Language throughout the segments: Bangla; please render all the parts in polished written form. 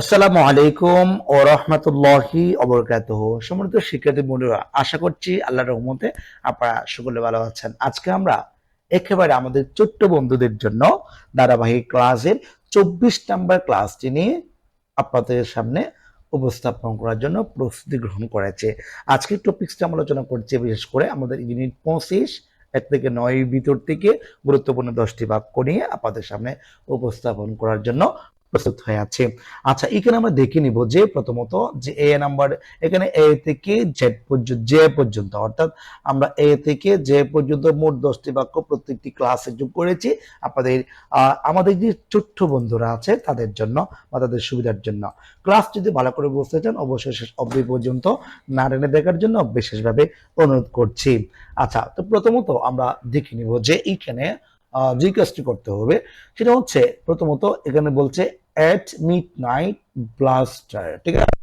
আসসালামু আলাইকুম ও রহমতুল্লাহি অবরকাতুহু। সম্মানিত শিক্ষার্থী বন্ধুরা, আশা করছি আল্লাহর রহমতে আপনারা সকলে ভালো আছেন। আজকে আমরা একেবারে আমাদের ছোট্ট বন্ধুদের জন্য ধারাবাহিক ক্লাসের 24 নাম্বার ক্লাসটি নিয়ে আপনাদের সামনে উপস্থাপন করার জন্য প্রস্তুতি গ্রহণ করেছে। আজকের টপিকসটা আমরা আলোচনা করছি বিশেষ করে আমাদের ইউনিট 25 1 থেকে 9 ভিতর থেকে গুরুত্বপূর্ণ 10টি বাক্য নিয়ে আপনাদের সামনে উপস্থাপন করার জন্য প্রস্তুত হয়ে আছে। আচ্ছা, এখানে আমরা দেখে নিব যে প্রথমত যে এ নাম্বার, এখানে এ থেকে জে পর্যন্ত অর্থাৎ আমরা এ থেকে জে পর্যন্ত মোট 10টি বাক্য প্রত্যেকটি ক্লাসে যোগ করেছি আমাদের যে ছোট্ট বন্ধুরা আছে তাদের জন্য বা তাদের সুবিধার জন্য। ক্লাস যদি ভালো করে বুঝতে চান অবশ্যই শেষ অবধি পর্যন্ত না টেনে দেখার জন্য বিশেষভাবে অনুরোধ করছি। আচ্ছা, তো প্রথমত আমরা দেখে নিব যে এইখানে যে কাজটি করতে হবে সেটা হচ্ছে, প্রথমত এখানে বলছে at midnight blaster, ঠিক আছে?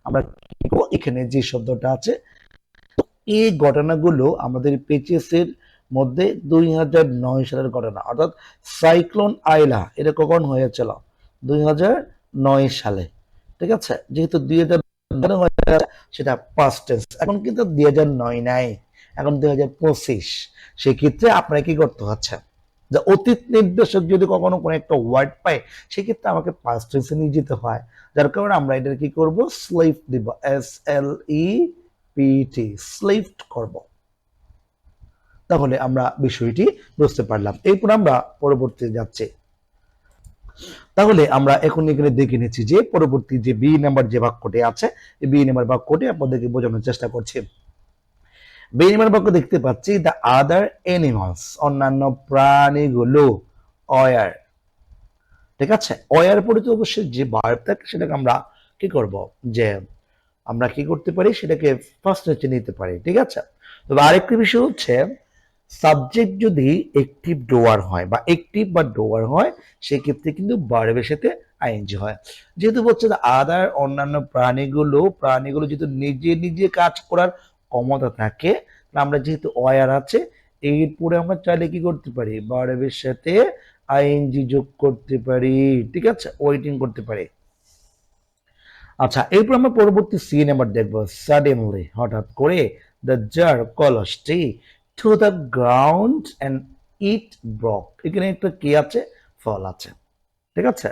আমরা এখানে যে শব্দটা আছে, এই ঘটনাগুলো আমাদের পেচেসের মধ্যে 2009 সালের ঘটনা, অর্থাৎ সাইক্লোন আইলা এটা কখন হয়েছিল? 2009 সালে, ঠিক আছে? যেহেতু 2009 সেটা পাস্ট টেন্স, এখন কিন্তু 2009 নাই, এখন 2025। সেক্ষেত্রে আপনারা কি করতে হচ্ছে, যে অতীত নির্দেশক যদি কখনো কোনো একটা ওয়ার্ড পাই সেক্ষেত্রে আমাকে পাস্ট টেন্সে নিয়ে যেতে হয়। যার কারণে আমরা এটা কি করব, স্লিপ দিব, SLEPT, স্লিপড করব। তাহলে আমরা বিষয়টি বুঝতে পারলাম। এরপর আমরা পরবর্তী যাচ্ছি। তাহলে আমরা এখন এখানে দেখে নিচ্ছি যে পরবর্তী যে বি নাম্বার যে বাক্যটি আছে, এই বি নাম্বার বাক্যটি আপনাদেরকে বোঝানোর চেষ্টা করছি। বি নাম্বার বাক্য দেখতে পাচ্ছি, দ্য আদার এনিমালস, অন্যান্য প্রাণীগুলো, অয়ার, ঠিক আছে? অয়ার পরে তো অবশ্যই যে ভার্ব থাকে সেটাকে আমরা কি করব, যে আমরা কি করতে পারি সেটাকে ফার্স্ট নিচে নিতে পারি, ঠিক আছে? তবে আরেকটি বিষয় হচ্ছে, সাবজেক্ট যদি একটিভ ডোয়ার হয় বা একটিভ বা ডোয়ার হয় সেক্ষেত্রে কিন্তু ভার্বের সাথে আইএনজি হয়। যেহেতু বলছে আদার, অন্যান্য প্রাণীগুলো যেহেতু নিজে নিজে কাজ করার ক্ষমতা থাকে, আমরা যেহেতু অয়ার আছে এরপরে আমরা চাইলে কি করতে পারি, ভার্বের সাথে আইএনজি যোগ করতে পারি, ঠিক আছে? ওয়েটিং করতে পারি। আচ্ছা, এরপর আমরা পরবর্তী সি নাম্বার দেখবো, সাডেনলি, হঠাৎ করে, দ্য জার কলসটি to the ground and it broke, এখানে একটা কি আছে, ফল আছে, ঠিক আছে?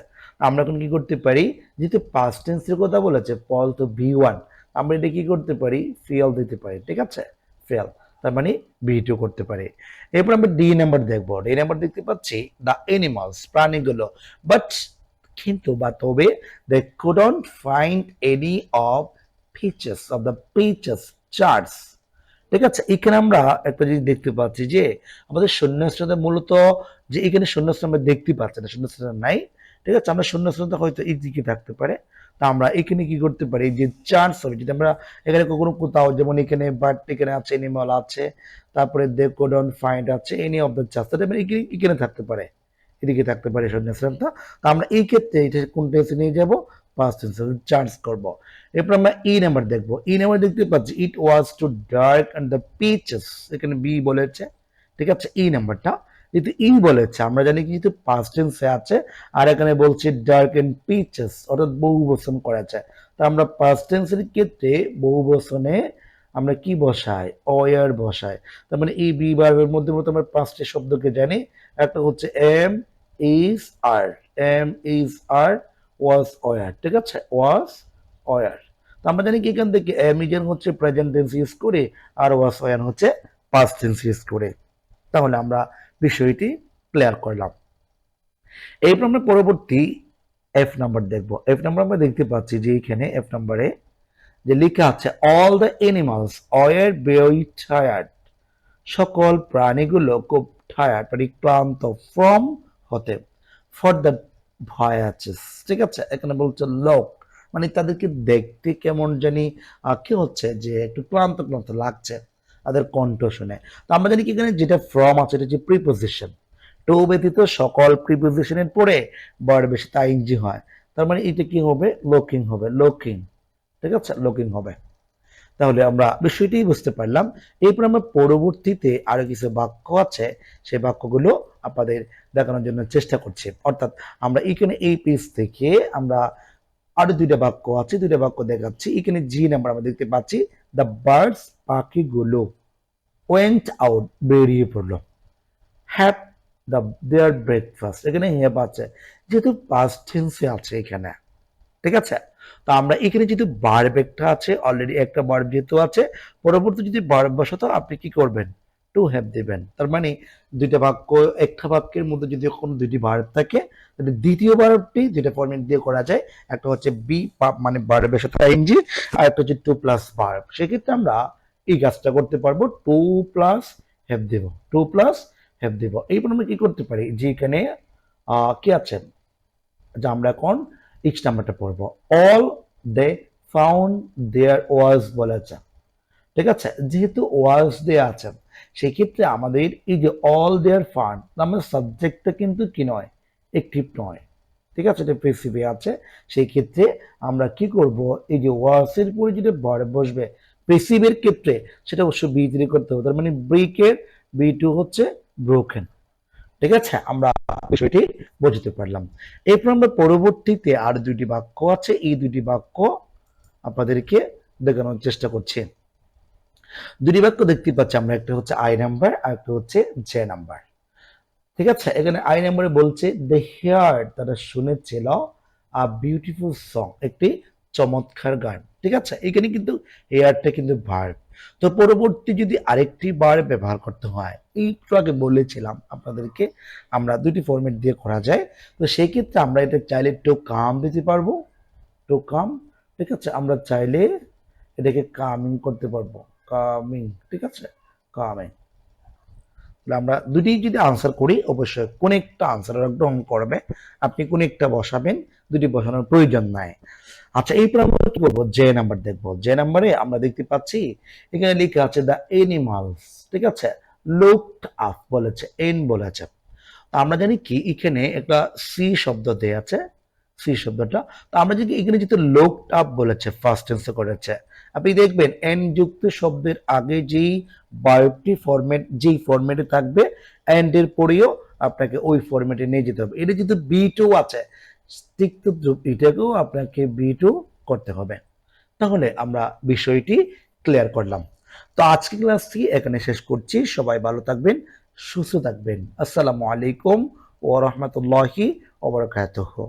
আমরা এখন কি করতে পারি, যেহেতু পাস্ট টেন্সের কথা বলেছে, ফল তো V1, আমরা এটা কি করতে পারি, ফেল দিতে পারি, ঠিক আছে? ফেল, তার মানে V2 করতে পারি। এরপর আমরা ডি নাম্বার দেখবো। ডি নাম্বার দেখতে পাচ্ছি, দ্য এনিমালস, প্রাণীগুলো, বাট, কিন্তু বা তবে, they couldn't find any of pitches charts, ঠিক আছে? এখানে আমরা একটা জিনিস দেখতে পাচ্ছি যে আমাদের শূন্যস্থানে মূলত, যে এখানে শূন্যস্থান আমরা দেখতে পাচ্ছি না, শূন্যস্থান নাই, ঠিক আছে? আমরা শূন্যস্থানটা হয়তো এই দিকে থাকতে পারে, তা আমরা এখানে কি করতে পারি, যে চান্স হবে, যদি আমরা এখানে কখনো কোথাও, যেমন এখানে বাট, এখানে আছে এনিমাল আছে, তারপরে দে কুডন্ট ফাইন্ড আছে এনি অফ দ্য চান্স, তাহলে এখানে থাকতে পারে, এদিকে থাকতে পারে শূন্যস্থানটা। তো আমরা এই ক্ষেত্রে এটা কোন টেন্সে নিয়ে যাব, পাস্ট টেন্সে চান্স করব। এরপর আমরা ই নাম্বার দেখবো। ই নাম্বার দেখতে পাচ্ছি, it was too dark and the pieces, এখানে বি বলেছে, ঠিক আছে? ই নাম্বারটা যেহেতু ই বলেছে, আমরা জানি কি যেহেতু পাস্ট টেন্সে আছে, আর এখানে বলছে ডার্ক এন্ড পিচেস, অর্থাৎ বহু বচন করেছে, তো আমরা পাস্ট টেন্সের ক্ষেত্রে বহু বচনে আমরা কি বসাই, অয়ার বসাই। তার মানে এই বি ভার্বের মধ্যে আমরা পাঁচটি শব্দকে জানি। একটা হচ্ছে am is are, am is are, was were, ঠিক আছে? Was were. তো আমরা জানি কি এখান থেকে এম ইজ হচ্ছে প্রেজেন্ট টেন্স ইউজ করে, আর ওয়াজ অয়ার হচ্ছে পাস্ট টেন্স ইউজ করে। তাহলে আমরা বিষয়টি ক্লিয়ার করলাম। এরপর আমরা পরবর্তী এফ নাম্বার দেখব। এফ নাম্বার আমরা দেখতে পাচ্ছি যে এখানে এফ নাম্বারে যে লেখা আছে, all the animals were very tired, সকল প্রাণীগুলো খুব টায়ার্ড, মানে ক্লান্ত, ফ্রম হতে, ফর দ্য ভয়াচেস, ঠিক আছে? এখানে বলছে লোক, মানে তাদেরকে দেখতে কেমন জানি কি হচ্ছে, যে একটু ক্লান্ত ক্লান্ত লাগছে তাদের কণ্ঠ শুনে। তো আমরা জানি কি এখানে যেটা ফ্রম আছে এটা হচ্ছে প্রিপোজিশন, টু ব্যতীত সকল প্রিপোজিশনের পরে ভার্বের সাথে আইএনজি হয়, তার মানে এটা কি হবে, লুকিং হবে, লুকিং, ঠিক আছে? লুকিং হবে। তাহলে আমরা বিষয়টি বুঝতে পারলাম। এরপর আমরা পরবর্তীতে আরো কিছু বাক্য আছে, সেই বাক্যগুলো আপনাদের দেখানোর জন্য চেষ্টা করছি। অর্থাৎ আমরা এখানে এই পেজ থেকে আমরা আরো দুইটা বাক্য আছে, দুইটা বাক্য দেখাচ্ছি। এখানে জি নাম্বার আমরা দেখতে পাচ্ছি, দ্য বার্ডস পাখিগুলো ওয়েন্ট আউট বেরিয়ে পড়লো, হ্যাভ দেয়ার ব্রেকফাস্ট, এখানে হ্যাভ আছে যেহেতু পাস্ট টেন্সে আছে এখানে, ঠিক আছে। তো আমরা এখানে যেহেতু ভার্ব একটা আছে, অলরেডি একটা ভার্ব যেহেতু আছে, পরবর্তী যদি ভার্ব বসাতো আপনি কি করবেন, টু হ্যাভ দিবেন। তার মানে দুইটা বাক্য, একটা বাক্যের মধ্যে যদি কোনো দুইটি ভার্ব থাকে তাহলে দ্বিতীয় ভার্বটি দুইটা ফরম্যাট দিয়ে করা যায়। একটা হচ্ছে বি মানে ভার্বের সাথে আইএনজি, আর একটা হচ্ছে টু প্লাস ভার্ব। সেক্ষেত্রে আমরা এই কাজটা করতে পারবো, টু প্লাস হ্যাভ দেব, টু প্লাস হ্যাভ দেব। এইবার আমরা কি করতে পারি, যে এখানে কি আছেন, যে আমরা এখন এক্স নাম্বারটা পড়বো, অল দে ফাউন্ড দেয়ার ওয়াজ বলেছে, ঠিক আছে। যেহেতু ওয়াজ দেয়া আছে সেই ক্ষেত্রে আমাদের এই যে অল দেয়ার ফান্ড, আমাদের সাবজেক্টটা কিন্তু কি নয়, একটিভ নয়, ঠিক আছে, এটা প্যাসিভে আছে। সেই ক্ষেত্রে আমরা কি করব, এই যে ওয়াজের পরে যেটা ভার্ব বসবে প্যাসিভের ক্ষেত্রে সেটা অবশ্যই বি দিয়ে করতে হবে। তার মানে ব্রেকের বি টু হচ্ছে ব্রোকেন, ঠিক আছে। আমরা বিষয়টি বুঝতে পারলাম। এরপর আমরা পরবর্তীতে আর দুইটি বাক্য আছে, এই দুইটি বাক্য আপনাদেরকে দেখানোর চেষ্টা করছি। দুটি বাক্য দেখতে পাচ্ছি আমরা, একটা হচ্ছে আই নাম্বার আর একটা হচ্ছে জে নাম্বার, ঠিক আছে। এখানে আই নাম্বারে বলছে দে হিয়ার, তারা শুনেছিল, আ বিউটিফুল সং, একটি চমৎকার গান, ঠিক আছে। এখানে কিন্তু হেয়ারটা কিন্তু ভার্ব। তো পরবর্তী যদি আরেকটি ভার্ব ব্যবহার করতে হয়, একটু আগে বলেছিলাম আপনাদেরকে আমরা দুটি ফরম্যাট দিয়ে করা যায়। তো সেই ক্ষেত্রে আমরা এটা চাইলে টু কাম দিতে পারবো, টু কাম, ঠিক আছে। আমরা চাইলে এটাকে কামিং করতে পারবো, কামিং, ঠিক আছে, কামিং। আমরা দুটি যদি আনসার করি অবশ্যই কোন একটা আনসার গ্রহণ করবে, আপনি কোন একটা বসাবেন, দুটি বসানোর প্রয়োজন নাই। আচ্ছা, এরপর আমরা কি করবো, যে নাম্বার দেখবো। যে নাম্বারে আমরা দেখতে পাচ্ছি এখানে লেখা আছে দ্য এনিমালস, ঠিক আছে, লুকড আপ বলেছে, এন বলেছে। আমরা জানি কি এখানে একটা সি শব্দ দেয়া আছে, সি শব্দটা। তো আমরা যদি এখানে যেহেতু লুকড আপ বলেছে, ফার্স্ট টেন্সে করেছে, আপনি দেখবেন এন যুক্ত শব্দের আগে যেই ভার্বটি ফরম্যাট, যেই ফরম্যাটে থাকবে এন্ড এর পরেও আপনাকে ওই ফরম্যাটে নিয়ে যেতে হবে। এটা যেহেতু বি টু আছে, ঠিক তো এটাকেও আপনাকে বি টু করতে হবে। তাহলে আমরা বিষয়টি ক্লিয়ার করলাম। তো আজকে ক্লাসটি এখানে শেষ করছি। সবাই ভালো থাকবেন, সুস্থ থাকবেন। আসসালামু আলাইকুম ওয়া রাহমাতুল্লাহি ওয়া বারাকাতুহু।